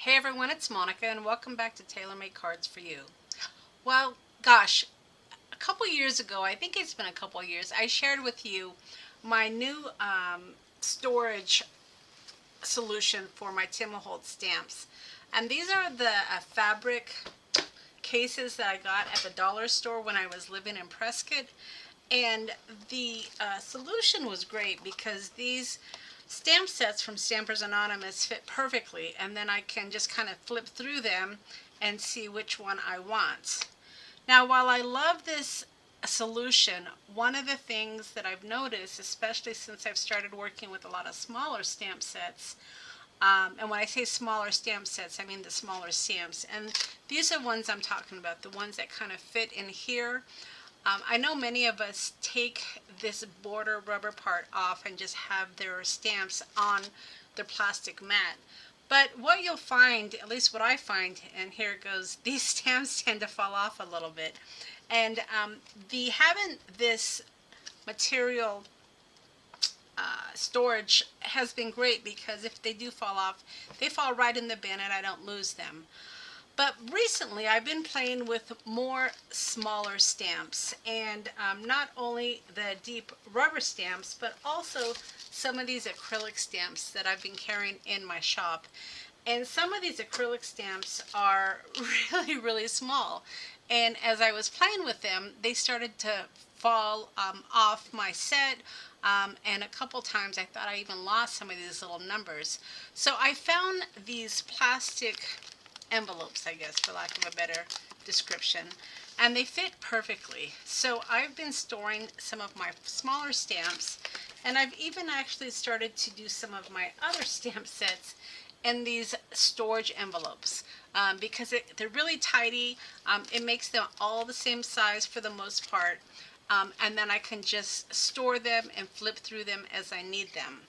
Hey everyone, it's Monica and welcome back to Taylor-Made Cards for You. Well, gosh, a couple years ago, I think it's been a couple years, I shared with you my new storage solution for my Tim Holtz stamps. And these are the fabric cases that I got at the dollar store when I was living in Prescott. And the solution was great because these stamp sets from Stampers Anonymous fit perfectly, and then I can just kind of flip through them and see which one I want. Now, while I love this solution, one of the things that I've noticed, especially since I've started working with a lot of smaller stamp sets, and when I say smaller stamp sets, I mean the smaller stamps, and these are ones I'm talking about, the ones that kind of fit in here. I know many of us take this border rubber part off and just have their stamps on their plastic mat. But what you'll find, at least what I find, and here it goes, these stamps tend to fall off a little bit. And having this material storage has been great because if they do fall off, they fall right in the bin and I don't lose them. But recently I've been playing with more smaller stamps, and not only the deep rubber stamps, but also some of these acrylic stamps that I've been carrying in my shop. And some of these acrylic stamps are really, really small. And as I was playing with them, they started to fall off my set. And a couple times I thought I even lost some of these little numbers. So I found these plastic envelopes, I guess, for lack of a better description, and they fit perfectly. So I've been storing some of my smaller stamps, and I've even actually started to do some of my other stamp sets in these storage envelopes because they're really tidy. It makes them all the same size for the most part, and then I can just store them and flip through them as I need them.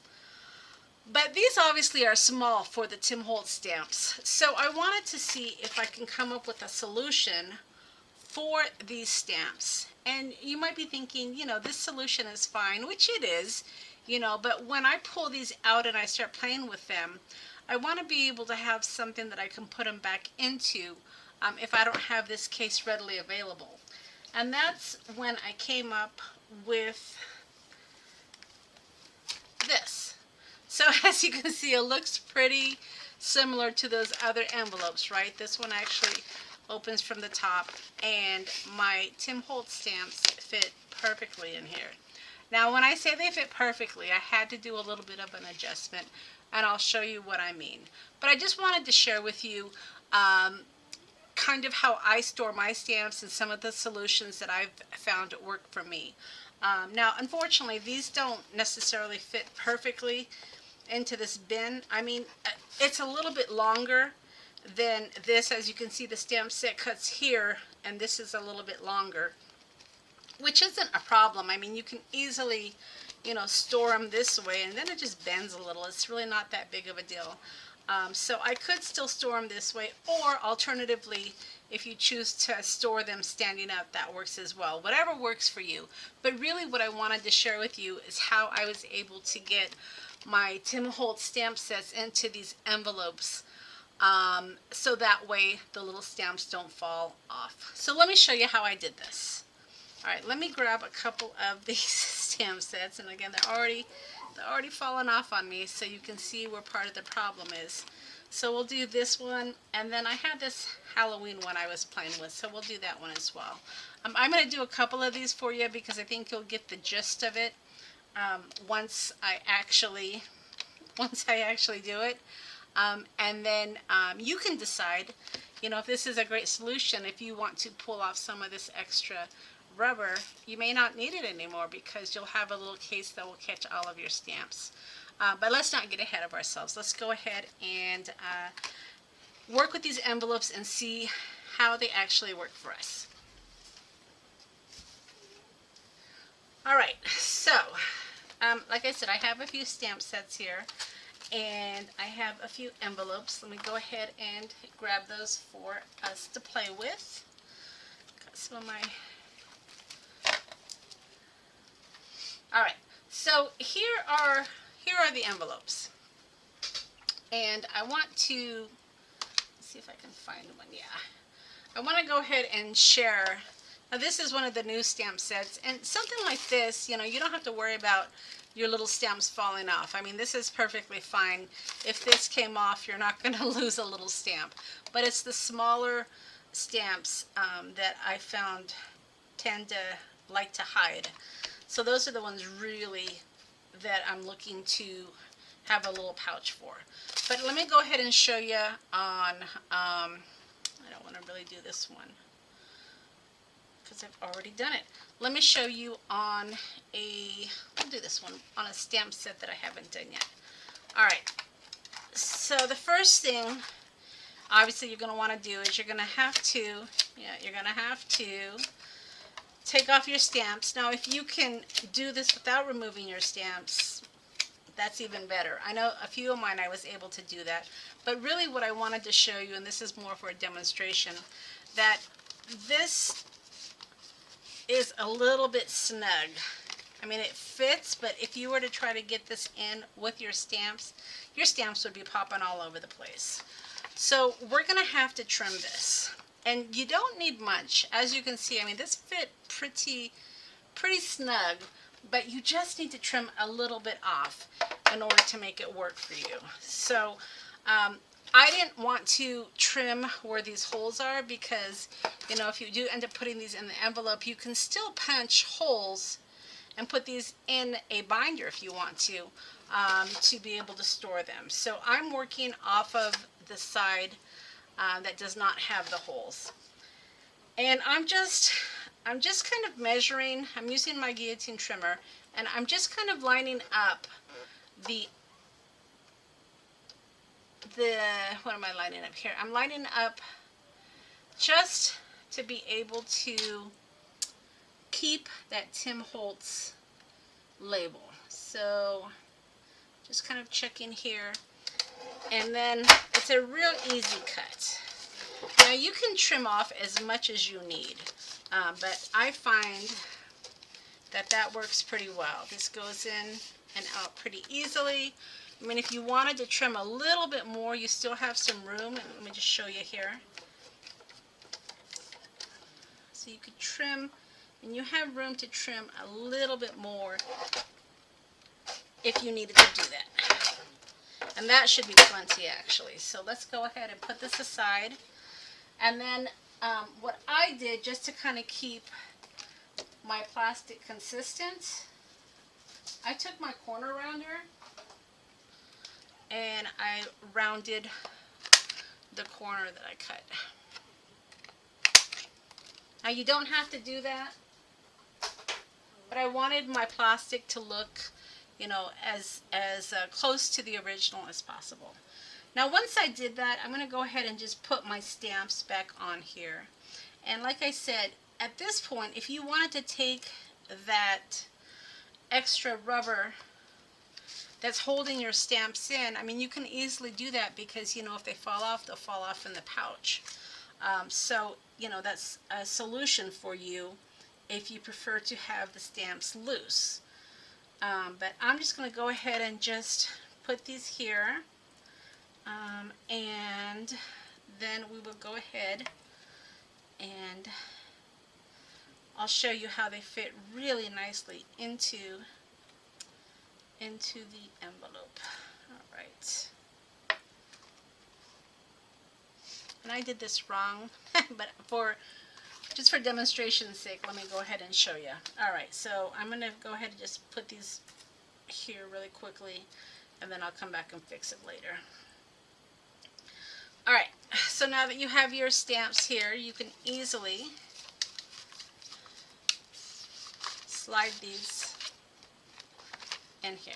But these obviously are small for the Tim Holtz stamps. So I wanted to see if I can come up with a solution for these stamps. And you might be thinking, this solution is fine, which it is, but when I pull these out and I start playing with them, I want to be able to have something that I can put them back into if I don't have this case readily available. And that's when I came up with this. So as you can see, it looks pretty similar to those other envelopes, right? This one actually opens from the top, and my Tim Holtz stamps fit perfectly in here. Now, when I say they fit perfectly, I had to do a little bit of an adjustment, and I'll show you what I mean. But I just wanted to share with you kind of how I store my stamps and some of the solutions that I've found work for me. Now, unfortunately, these don't necessarily fit perfectly into this bin. I mean, it's a little bit longer than this. As you can see, the stamp set cuts here, and this is a little bit longer, which isn't a problem. I mean, you can easily, store them this way, and then it just bends a little. It's really not that big of a deal. So I could still store them this way, or alternatively, if you choose to store them standing up, that works as well. Whatever works for you. But really what I wanted to share with you is how I was able to get my Tim Holtz stamp sets into these envelopes so that way the little stamps don't fall off. So let me show you how I did this. Alright, let me grab a couple of these stamp sets, and again, they're already falling off on me, so you can see where part of the problem is. So we'll do this one, and then I had this Halloween one I was playing with, so we'll do that one as well. I'm going to do a couple of these for you because I think you'll get the gist of it once I actually do it. And then you can decide, if this is a great solution. If you want to pull off some of this extra rubber, you may not need it anymore because you'll have a little case that will catch all of your stamps. But let's not get ahead of ourselves. Let's go ahead and work with these envelopes and see how they actually work for us. Alright, so like I said, I have a few stamp sets here, and I have a few envelopes. Let me go ahead and grab those for us to play with. Got some of my... Alright, so here are the envelopes. And I want to see if I can find one. Yeah. I want to go ahead and share. Now this is one of the new stamp sets, and something like this, you know, you don't have to worry about your little stamps falling off. I mean, this is perfectly fine. If this came off, you're not going to lose a little stamp. But it's the smaller stamps that I found tend to like to hide. So those are the ones really that I'm looking to have a little pouch for. But let me go ahead and show you on, I don't want to really do this one because I've already done it. Let me show you on I'll do this one, on a stamp set that I haven't done yet. Alright, so the first thing, obviously you're going to want to do is you're going to have to take off your stamps. Now if you can do this without removing your stamps, that's even better. I know a few of mine I was able to do that, but really what I wanted to show you, and this is more for a demonstration, that this is a little bit snug. I mean, it fits, but if you were to try to get this in with your stamps would be popping all over the place. So we're going to have to trim this. And you don't need much. As you can see, I mean, this fit pretty snug, but you just need to trim a little bit off in order to make it work for you. So I didn't want to trim where these holes are because, you know, if you do end up putting these in the envelope, you can still punch holes and put these in a binder if you want to be able to store them. So I'm working off of the side that does not have the holes. And I'm just kind of measuring. I'm using my guillotine trimmer, and I'm just kind of lining up the what am I lining up here? I'm lining up just to be able to keep that Tim Holtz label. So just kind of checking here, and then it's a real easy cut. Now you can trim off as much as you need, but I find that that works pretty well. This goes in and out pretty easily. I mean, if you wanted to trim a little bit more, you still have some room. Let me just show you here. So you could trim, and you have room to trim a little bit more if you needed to do that. And that should be plenty, actually. So let's go ahead and put this aside. And then what I did, just to kind of keep my plastic consistent, I took my corner rounder and I rounded the corner that I cut. Now you don't have to do that, but I wanted my plastic to look, you know, as close to the original as possible. Now once I did that, I'm going to go ahead and just put my stamps back on here. And like I said, at this point, if you wanted to take that extra rubber that's holding your stamps in, I mean, you can easily do that because, you know, if they fall off, they'll fall off in the pouch. So, you know, that's a solution for you if you prefer to have the stamps loose. But I'm just going to go ahead and just put these here. And then we will go ahead and I'll show you how they fit really nicely into the envelope. All right. And I did this wrong, but just for demonstration's sake, let me go ahead and show you. All right, so I'm going to go ahead and just put these here really quickly, and then I'll come back and fix it later. All right, so now that you have your stamps here, you can easily slide these in here.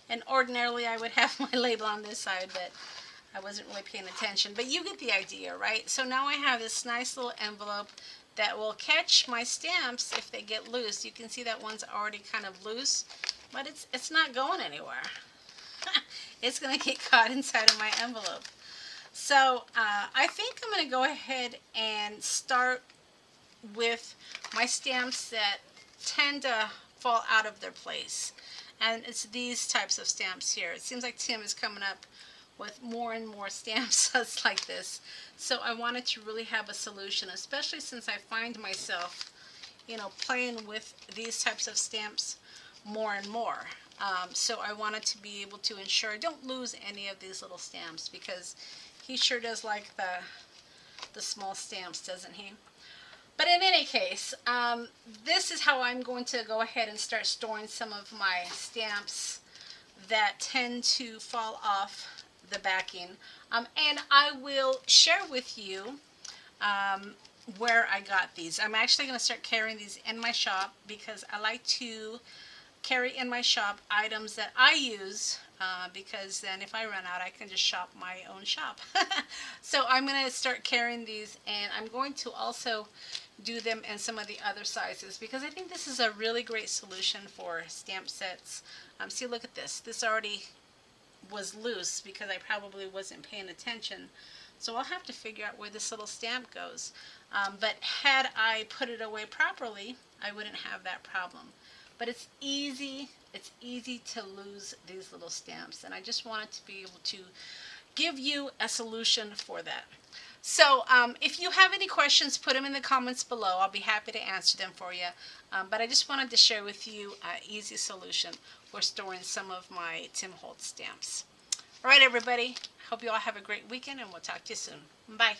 And ordinarily I would have my label on this side, but I wasn't really paying attention. But you get the idea, right? So now I have this nice little envelope that will catch my stamps if they get loose. You can see that one's already kind of loose, but it's not going anywhere. It's going to get caught inside of my envelope. So I think I'm going to go ahead and start with my stamps that tend to fall out of their place. And it's these types of stamps here. It seems like Tim is coming up with more and more stamp sets like this. So I wanted to really have a solution, especially since I find myself, playing with these types of stamps more and more. So I wanted to be able to ensure I don't lose any of these little stamps, because he sure does like the small stamps, doesn't he? But in any case, this is how I'm going to go ahead and start storing some of my stamps that tend to fall off the backing. And I will share with you where I got these. I'm actually going to start carrying these in my shop, because I like to carry in my shop items that I use, because then if I run out, I can just shop my own shop. So I'm going to start carrying these, and I'm going to also do them in some of the other sizes, because I think this is a really great solution for stamp sets. See, look at this. This already was loose because I probably wasn't paying attention. So I'll have to figure out where this little stamp goes. But had I put it away properly, I wouldn't have that problem. But it's easy to lose these little stamps, and I just wanted to be able to give you a solution for that. So if you have any questions, put them in the comments below. I'll be happy to answer them for you. But I just wanted to share with you an easy solution for storing some of my Tim Holtz stamps. All right, everybody. Hope you all have a great weekend, and we'll talk to you soon. Bye.